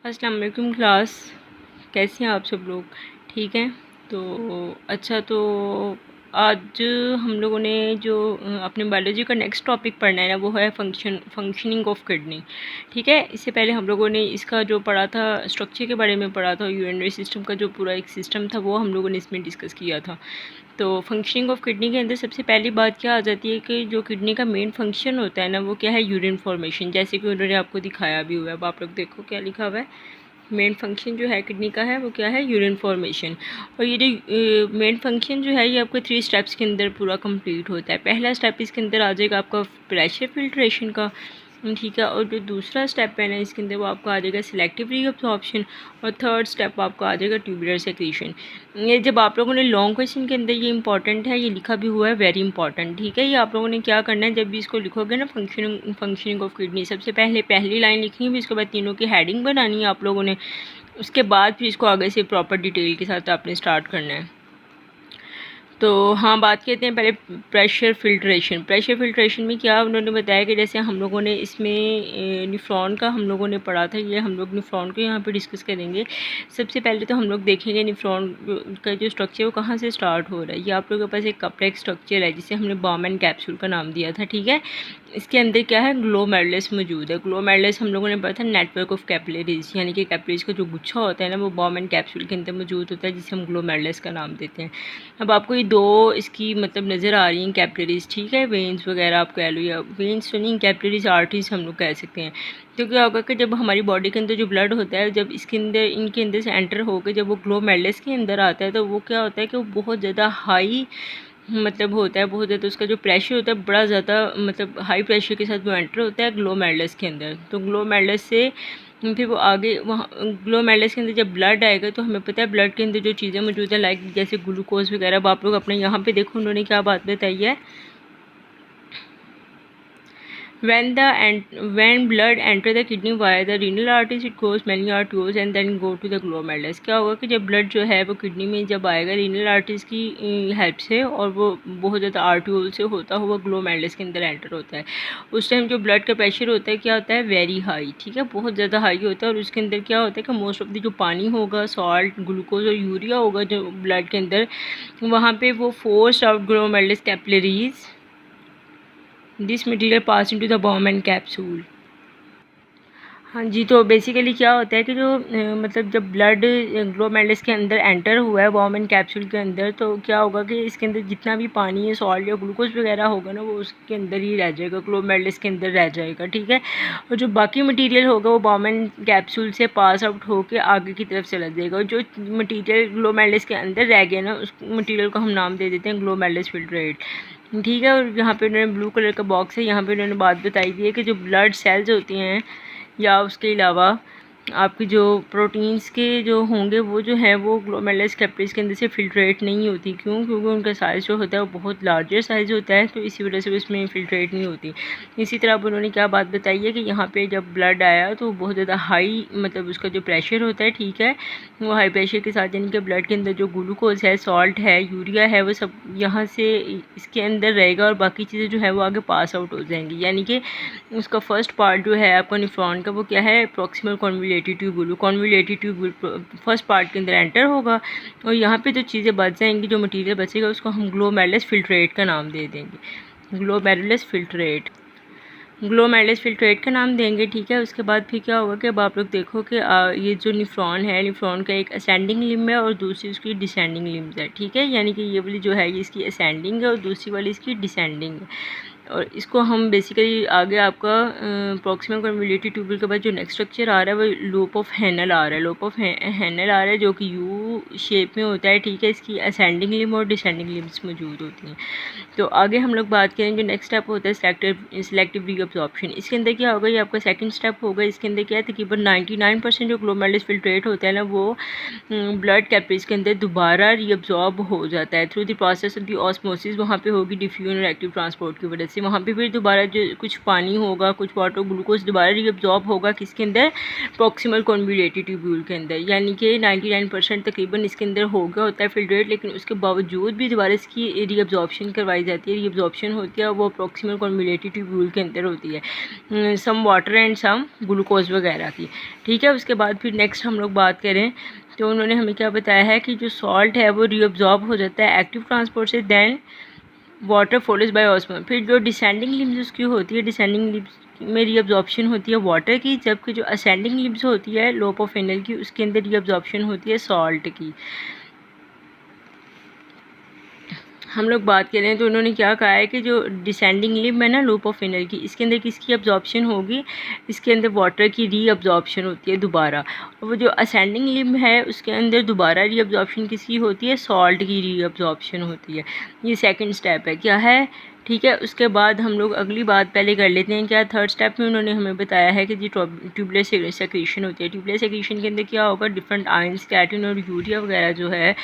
अस्सलाम वालेकुम क्लास, कैसे हैं आप सब लोग? ठीक हैं। तो अच्छा, तो आज हम लोगों ने जो अपने बायोलॉजी का नेक्स्ट टॉपिक पढ़ना है ना, वो है फंक्शनिंग ऑफ किडनी। ठीक है। इससे पहले हम लोगों ने इसका जो पढ़ा था, स्ट्रक्चर के बारे में पढ़ा था, यूरिनरी सिस्टम का जो पूरा एक सिस्टम था वो हम लोगों ने इसमें डिस्कस किया था। तो फंक्शनिंग ऑफ किडनी के अंदर सबसे पहली बात क्या आ जाती है कि जो किडनी का मेन फंक्शन होता है ना, वो क्या है? Urine formation. जैसे कि उन्होंने आपको दिखाया भी हुआ है, अब आप लोग देखो क्या लिखा हुआ है। मेन फंक्शन जो है किडनी का है वो क्या है? Urine formation. और ये जो मेन फंक्शन जो है ये आपको 3 स्टेप्स के अंदर पूरा कंप्लीट होता है। पहला स्टेप इसके अंदर आ जाएगा आपका प्रेशर फिल्ट्रेशन का, ठीक है। और जो दूसरा स्टेप है ना इसके अंदर, वो आपका आ जाएगा सिलेक्टिव रीअब्जॉर्प्शन। और थर्ड स्टेप आपका आ जाएगा ट्यूबुलर सेक्रीशन। ये जब आप लोगों ने लॉन्ग क्वेश्चन के अंदर ये इंपॉर्टेंट है, ये लिखा भी हुआ है, वेरी इंपॉर्टेंट। ठीक है। ये आप लोगों ने क्या करना है, जब भी इसको लिखोगे ना, फंक्शनिंग ऑफ किडनी, सबसे पहले पहली लाइन लिखनी है, उसके बाद तीनों की हेडिंग बनानी है आप लोगों ने। उसके बाद फिर इसको आगे से प्रॉपर डिटेल के साथ आपने स्टार्ट करना है। तो हाँ, बात करते हैं पहले प्रेशर फिल्ट्रेशन। प्रेशर फिल्ट्रेशन में क्या उन्होंने बताया कि जैसे हम लोगों ने इसमें निफ्रॉन का हम लोगों ने पढ़ा था, ये हम लोग निफ्रॉन को यहाँ पे डिस्कस करेंगे। सबसे पहले तो हम लोग देखेंगे निफ्रॉन का जो स्ट्रक्चर है वो कहाँ से स्टार्ट हो रहा है। ये आप लोगों के पास एक कॉम्प्लेक्स स्ट्रक्चर है जिसे हमने बॉमन कैप्सूल का नाम दिया था। ठीक है। इसके अंदर क्या है? ग्लोमेरुलस मौजूद है। ग्लोमेरुलस हम लोगों ने पढ़ा था नेटवर्क ऑफ कैपिलरीज, यानी कि कैपिलरीज का जो गुच्छा होता है ना, वो बॉमन कैप्सूल के अंदर मौजूद होता है, जिसे हम ग्लोमेरुलस का नाम देते हैं। अब आपको ये दो इसकी मतलब नज़र आ रही हैं कैपिलरीज, ठीक है। वेन्स वगैरह आप कह लो, या वेन्स तो नहीं, कैपिलरीज आर्टरीज हम लोग कह सकते हैं। तो क्या होगा कि जब हमारी बॉडी के अंदर जो ब्लड होता है, जब इसके अंदर इनके अंदर से एंटर होकर जब वो ग्लोमेरुलस के अंदर आता है, तो वो क्या होता है कि वो बहुत ज़्यादा हाई मतलब होता है, बहुत ज़्यादा उसका जो प्रेशर होता है बड़ा ज़्यादा, मतलब हाई प्रेशर के साथ वो एंटर होता है ग्लोमेरुलस के अंदर। तो ग्लोमेरुलस से फिर वो आगे वहाँ ग्लोमेरुलस के अंदर जब ब्लड आएगा, तो हमें पता है ब्लड के अंदर जो चीज़ें मौजूद है, लाइक जैसे ग्लूकोज वगैरह। अब आप लोग अपने यहाँ पे देखो उन्होंने क्या बात बताई है। When blood enter the kidney via the renal arteries, it goes many arterioles and then go to the glomerulus। क्या होगा कि जब ब्लड जो है वो किडनी में जब आएगा रीनल आर्टरीज की हेल्प से, और वो बहुत ज़्यादा आर्टियोल से होता हुआ ग्लोमेरुलस के अंदर एंटर होता है, उस टाइम जो ब्लड का प्रेशर होता है क्या होता है? Very high. ठीक है, बहुत ज़्यादा हाई होता है। और उसके अंदर क्या होता है कि मोस्ट ऑफ द जो पानी होगा, सॉल्ट, ग्लूकोज और यूरिया होगा जो ब्लड के अंदर, वहाँ पे वो force out glomerulus capillaries, this material pass into the Bowman capsule. हाँ जी, तो बेसिकली क्या होता है कि जो मतलब जब ब्लड ग्लोमेरुलस के अंदर एंटर हुआ है बॉमन कैप्सूल के अंदर, तो क्या होगा कि इसके अंदर जितना भी पानी है, सॉल्ट या ग्लूकोज वगैरह होगा ना, वो उसके अंदर ही रह जाएगा, ग्लोमेरुलस के अंदर रह जाएगा। ठीक है। और जो बाकी मटेरियल होगा वो बॉमन कैप्सूल से पास आउट होकर आगे की तरफ चला जाएगा। और जो मटीरियल ग्लोमेरुलस के अंदर रह गया ना, उस मटीरियल को हम नाम दे देते हैं ग्लोमेरुलस फिल्ट्रेट। ठीक है। और यहाँ पे उन्होंने ब्लू कलर का बॉक्स है, यहाँ पे उन्होंने बात बताई दी है कि जो ब्लड सेल्स होती हैं, या उसके अलावा आपकी जो प्रोटीन्स के जो होंगे, वो जो है वो ग्लोमेरुलस कैपिलरीज के अंदर से फिल्ट्रेट नहीं होती। क्यों? क्योंकि उनका साइज़ जो होता है वो बहुत लार्जर साइज़ होता है, तो इसी वजह से उसमें फिल्ट्रेट नहीं होती। इसी तरह अब उन्होंने क्या बात बताई है कि यहाँ पे जब ब्लड आया तो बहुत ज़्यादा हाई, मतलब उसका जो प्रेशर होता है, ठीक है, वो हाई प्रेशर के साथ, यानी कि ब्लड के अंदर जो ग्लूकोज है, सॉल्ट है, यूरिया है, वो सब यहाँ से इसके अंदर रहेगा, और बाकी चीज़ें जो है वो आगे पास आउट हो जाएंगी। यानी कि उसका फर्स्ट पार्ट जो है आपका निफ्रॉन का, वो क्या है? Proximal convoluted tubule. Convoluted tubule first part के अंदर एंटर होगा, और यहाँ पे जो चीज़ें बच जाएंगी, जो मटेरियल बचेगा, उसको हम ग्लोमेरुलस फिल्ट्रेट का नाम दे देंगे। ग्लोमेरुलस फिल्ट्रेट, ग्लोमेरुलस फिल्ट्रेट का नाम देंगे। ठीक है। उसके बाद फिर क्या होगा कि अब आप लोग देखो कि ये जो निफ्रॉन है, निफ्रॉन का एक असेंडिंग लिम्ब है और दूसरी उसकी डिसेंडिंग लिम्ब है। ठीक है। यानी कि ये वाली जो है ये इसकी असेंडिंग है और दूसरी वाली इसकी डिसेंडिंग है। और इसको हम बेसिकली आगे आपका प्रॉक्सिमल कॉन्वोल्यूटेड ट्यूबुल के बाद जो नेक्स्ट स्ट्रक्चर आ रहा है वो लूप ऑफ हैनल आ रहा है। लूप ऑफ हैनल आ रहा है जो कि यू शेप में होता है। ठीक है। इसकी असेंडिंग लिम्ब और डिसेंडिंग लिम्ब्स मौजूद होती हैं। तो आगे हम लोग बात करेंगे, जो नेक्स्ट स्टेप होता है सिलेक्टिव रीअब्जॉर्प्शन। इसके अंदर क्या होगा? ये आपका सेकंड स्टेप होगा। इसके अंदर क्या है, तकरीबन 99% जो ग्लोमेरुलस फिल्ट्रेट होता है ना, वो ब्लड कैपिलरीज के अंदर दोबारा रीअब्जॉर्ब हो जाता है through the process of the osmosis. वहाँ पे होगी डिफ्यूजन और एक्टिव ट्रांसपोर्ट की वजह से, वहाँ पे फिर दोबारा जो कुछ पानी होगा, कुछ वाटर ग्लूकोज दोबारा रीअब्जॉर्ब होगा किसके अंदर, प्रॉक्सिमल कॉन्वोल्यूटेड ट्यूब्यूल के अंदर, यानी कि 99% तकरीबन इसके अंदर हो गया होता है फिल्ट्रेट, लेकिन उसके बावजूद भी दोबारा इसकी रीअब्जॉर्प्शन करवाई जाती है। रीअब्जॉर्प्शन होती है वो प्रॉक्सिमल कॉन्वोल्यूटेड ट्यूब्यूल के अंदर होती है, some water and some glucose वगैरह की, ठीक है। उसके बाद फिर नेक्स्ट हम लोग बात करें तो उन्होंने हमें क्या बताया है कि जो सॉल्ट है वो रीअब्जॉर्ब हो जाता है एक्टिव ट्रांसपोर्ट से, then water follows by osmosis. फिर जो डिसेंडिंग लिम्स उसकी होती है, डिसेंडिंग लिम्स में रीअब्जॉर्प्शन होती है वाटर की, जबकि जो असेंडिंग लिम्स होती है लोप ऑफ फिनल की, उसके अंदर रीअब्जॉर्प्शन होती है सॉल्ट की। हम लोग बात करें तो उन्होंने क्या कहा है कि जो डिसेंडिंग लिम्ब है ना लूप ऑफ फिनल की, इसके अंदर किसकी अब्जॉर्प्शन होगी, इसके अंदर वाटर की रीअब्जॉर्प्शन होती है दोबारा। और वो जो असेंडिंग लिम्ब है उसके अंदर दोबारा रीअब्जॉर्प्शन किसकी होती है, सॉल्ट की रीअब्जॉर्प्शन होती है। ये सेकंड स्टेप है, क्या है, ठीक है। उसके बाद हम लोग अगली बात पहले कर लेते हैं, क्या थर्ड स्टेप में उन्होंने हमें बताया है कि जी ट्यूबुलर सेक्रेशन होती है। ट्यूबुलर सेक्रेशन के अंदर क्या होगा, डिफरेंट आयंस, कैटिन और यूरिया वगैरह जो है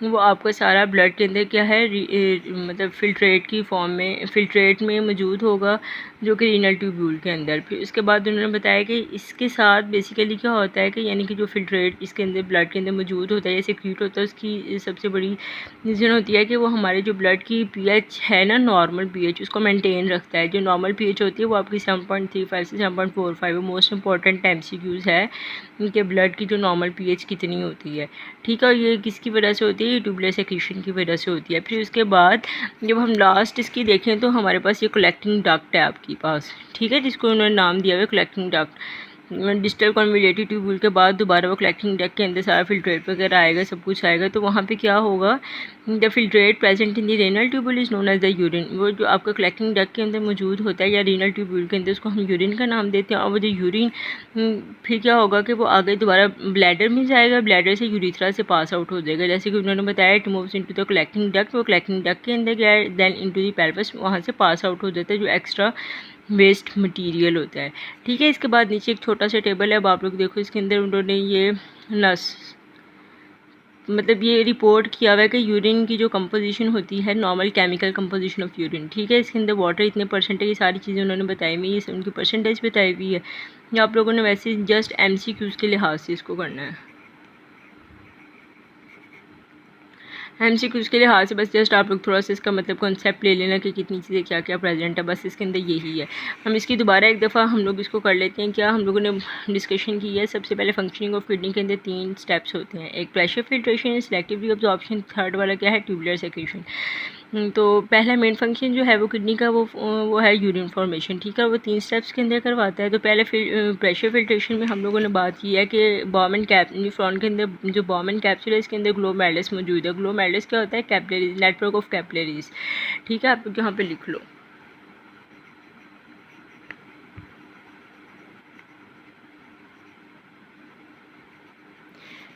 वो आपका सारा ब्लड के अंदर क्या है मतलब फिल्ट्रेट की फॉर्म में, फिल्ट्रेट में मौजूद होगा जो कि रीनल ट्यूब्यूल के अंदर। फिर उसके बाद उन्होंने बताया कि इसके साथ बेसिकली क्या होता है कि यानी कि जो फिल्ट्रेट इसके अंदर ब्लड के अंदर मौजूद होता है या सिक्रीट होता है, उसकी सबसे बड़ी रीज़न होती है कि वो हमारे जो ब्लड की पीएच है ना, नॉर्मल पीएच, उसको मेंटेन रखता है। जो नॉर्मल पीएच होती है वो आपकी 7.35 से 7.45 मोस्ट इंपॉर्टेंट एमसीक्यूज़ है कि ब्लड की जो नॉर्मल पीएच कितनी होती है, ठीक है। ये किसकी वजह से होती है, ये ट्यूबुलर सेक्रेशन की वजह से होती है। फिर उसके बाद जब हम लास्ट इसकी देखें तो हमारे पास ये कलेक्टिंग डक्ट है आपके पास, ठीक है, जिसको उन्होंने नाम दिया हुआ है collecting duct. Distal convoluted tubule के बाद दोबारा वो कलेक्टिंग डक्ट के अंदर सारा फिल्ट्रेट वगैरह आएगा, सब कुछ आएगा। तो वहाँ पे क्या होगा, the filtrate present in the renal tubule is known as the urine. वो जो आपका कलेक्टिंग डक्ट के अंदर मौजूद होता है या रेनल ट्यूब्यूल के अंदर, उसको हम यूरिन का नाम देते हैं। और वो जो यूरिन फिर क्या होगा कि वो आगे दोबारा ब्लैडर में जाएगा, ब्लैडर से यूरिथ्रा से पास आउट हो जाएगा। जैसे कि उन्होंने बताया it moves into the collecting duct, वो कलेक्टिंग डक्ट के अंदर गया है, देन इनटू द पेल्विस, वहाँ से पास आउट हो जाता है जो एक्स्ट्रा वेस्ट मटेरियल होता है, ठीक है। इसके बाद नीचे एक छोटा सा टेबल है, अब आप लोग देखो इसके अंदर उन्होंने ये नस मतलब ये रिपोर्ट किया हुआ है कि यूरिन की जो कंपोजिशन होती है, normal chemical composition of urine, ठीक है। इसके अंदर वाटर इतने परसेंट है, ये सारी चीज़ें उन्होंने बताई हुई है, उनकी परसेंटेज बताई हुई है। या आप लोगों ने वैसे जस्ट एमसीक्यूज़ के लिहाज से इसको करना है, एमसीक्यूज़ के लिहाज से बस जस्ट आप लोग थोड़ा सा इसका मतलब कॉन्सेप्ट ले लेना कि कितनी चीज़ें क्या क्या प्रेजेंट है, बस इसके अंदर यही है। हम इसकी दोबारा एक दफ़ा हम लोग इसको कर लेते हैं। क्या हम लोगों ने डिस्कशन की है, सबसे पहले फंक्शनिंग ऑफ किडनी के अंदर 3 स्टेप्स होते हैं, एक pressure filtration, selective reabsorption, third वाला क्या है, ट्यूबुलर सेक्रेशन। तो पहला मेन फंक्शन जो है वो किडनी का वो है यूरिन फॉर्मेशन, ठीक है। वो 3 स्टेप्स के अंदर करवाता है। तो पहले प्रेशर फिल्ट्रेशन में हम लोगों ने बात की है कि बॉमन कैप न्यूफ्रॉन के अंदर जो बॉमन कैप्सूल है इसके अंदर ग्लोमेरुलस मौजूद है। ग्लोमेरुलस क्या होता है, कैपिलरीज, नेटवर्क ऑफ कैपिलरीज, ठीक है। आप यहाँ पे लिख लो,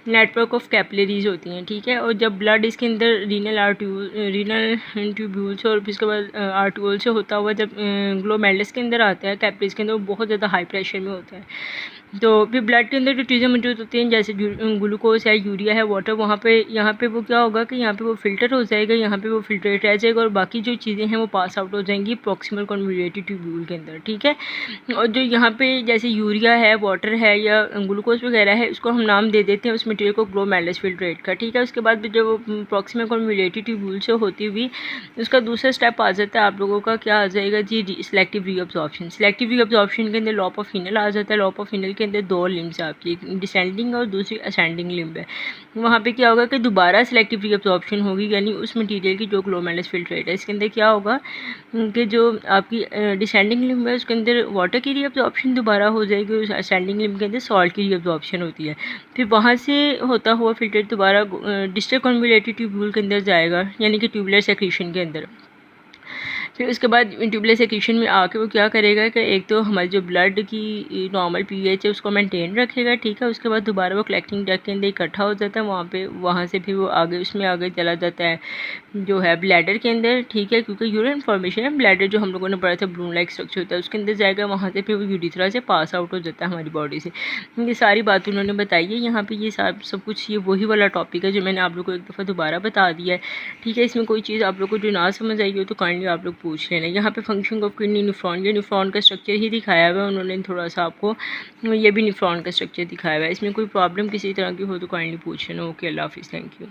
नेटवर्क ऑफ कैपिलरीज होती हैं, ठीक है। और जब ब्लड इसके अंदर रीनल ट्यूब्यूल से और फिर उसके बाद आर्ट्यूल से होता हुआ जब ग्लोमेरुलस के अंदर आता है, कैपिलरीज के अंदर, वो बहुत ज़्यादा हाई प्रेशर में होता है। तो फिर ब्लड के अंदर जो चीज़ें मौजूद होती हैं जैसे ग्लूकोज है, यूरिया है, वाटर, वहाँ पे यहाँ पे वो क्या होगा कि यहाँ पे वो फिल्टर हो जाएगा, यहाँ पे वो फिल्ट्रेट रह जाएगा और बाकी जो चीज़ें हैं वो पास आउट हो जाएंगी प्रॉक्सिमल कॉन्वोल्यूटेड ट्यूब्यूल के अंदर, ठीक है। और जो यहाँ पे जैसे यूरिया है, वाटर है या ग्लूकोज वगैरह है, उसको हम नाम दे देते हैं उस मटेरियल को ग्लोमेरुलस फिल्ट्रेट का, ठीक है। उसके बाद जो प्रॉक्सिमल कॉन्वोल्यूटेड ट्यूब्यूल से होती हुई उसका दूसरा स्टेप आ जाता है आप लोगों का, क्या आ जाएगा जी, सिलेक्टिव रीअब्जॉर्प्शन। सिलेक्टिव रीअब्जॉर्प्शन के अंदर लॉप ऑफ फिनल आ जाता है। लॉप ऑफ फिनल के अंदर 2 लिम्स है आपकी, एक डिसेंडिंग और दूसरी असेंडिंग लिम्ब है। वहाँ पे क्या होगा कि दोबारा सिलेक्टिव रीअब्जॉर्प्शन होगी, यानी उस मटेरियल की जो ग्लोमेरुलस फिल्ट्रेट है, इसके अंदर क्या होगा कि जो आपकी डिसेंडिंग लिम्ब है उसके अंदर वाटर की रीअब्जॉर्प्शन दोबारा हो जाएगी, उस असेंडिंग लिम्ब के अंदर सॉल्ट की रीअब्जॉर्प्शन होती है। फिर वहाँ से होता हुआ फिल्ट्रेट दोबारा डिस्टल कॉन्वोल्यूटेड ट्यूब्यूल के अंदर जाएगा, यानी कि ट्यूबुलर सेक्रेशन के अंदर। फिर उसके बाद ट्यूबुलर सेक्रेशन में आके वो क्या करेगा कि एक तो हमारी जो ब्लड की नॉर्मल पीएच है उसको मेंटेन रखेगा, ठीक है। उसके बाद दोबारा वो कलेक्टिंग डक्ट के अंदर इकट्ठा हो जाता है वहाँ से फिर वो आगे उसमें आगे चला जाता है जो है ब्लैडर के अंदर, ठीक है, क्योंकि यूरिन फॉर्मेशन है। ब्लैडर जो हम लोगों ने पढ़ा था ब्लून लाइक स्ट्रक्चर होता है, उसके अंदर जाएगा, वहाँ से फिर वो यूरिथ्रा से पास आउट हो जाता है हमारी बॉडी से। ये सारी बात उन्होंने बताई है यहाँ पे, ये सब कुछ ये वही वाला टॉपिक है जो मैंने आप लोग को एक दफ़ा दोबारा बता दिया है, ठीक है। इसमें कोई चीज़ आप लोग को जो ना समझ आई हो तो काइंडली आप लोग पूछ लेना। यहाँ पे फंक्शन ऑफ किडनी न्यूफ्रॉन, ये न्यूफ्रॉन का स्ट्रक्चर ही दिखाया हुआ है उन्होंने थोड़ा सा आपको, ये भी न्यूफ्रॉन का स्ट्रक्चर दिखाया हुआ है। इसमें कोई प्रॉब्लम किसी तरह की हो तो काइंडली पूछ लेना। ओके, अल्लाह हाफिज़, थैंक यू।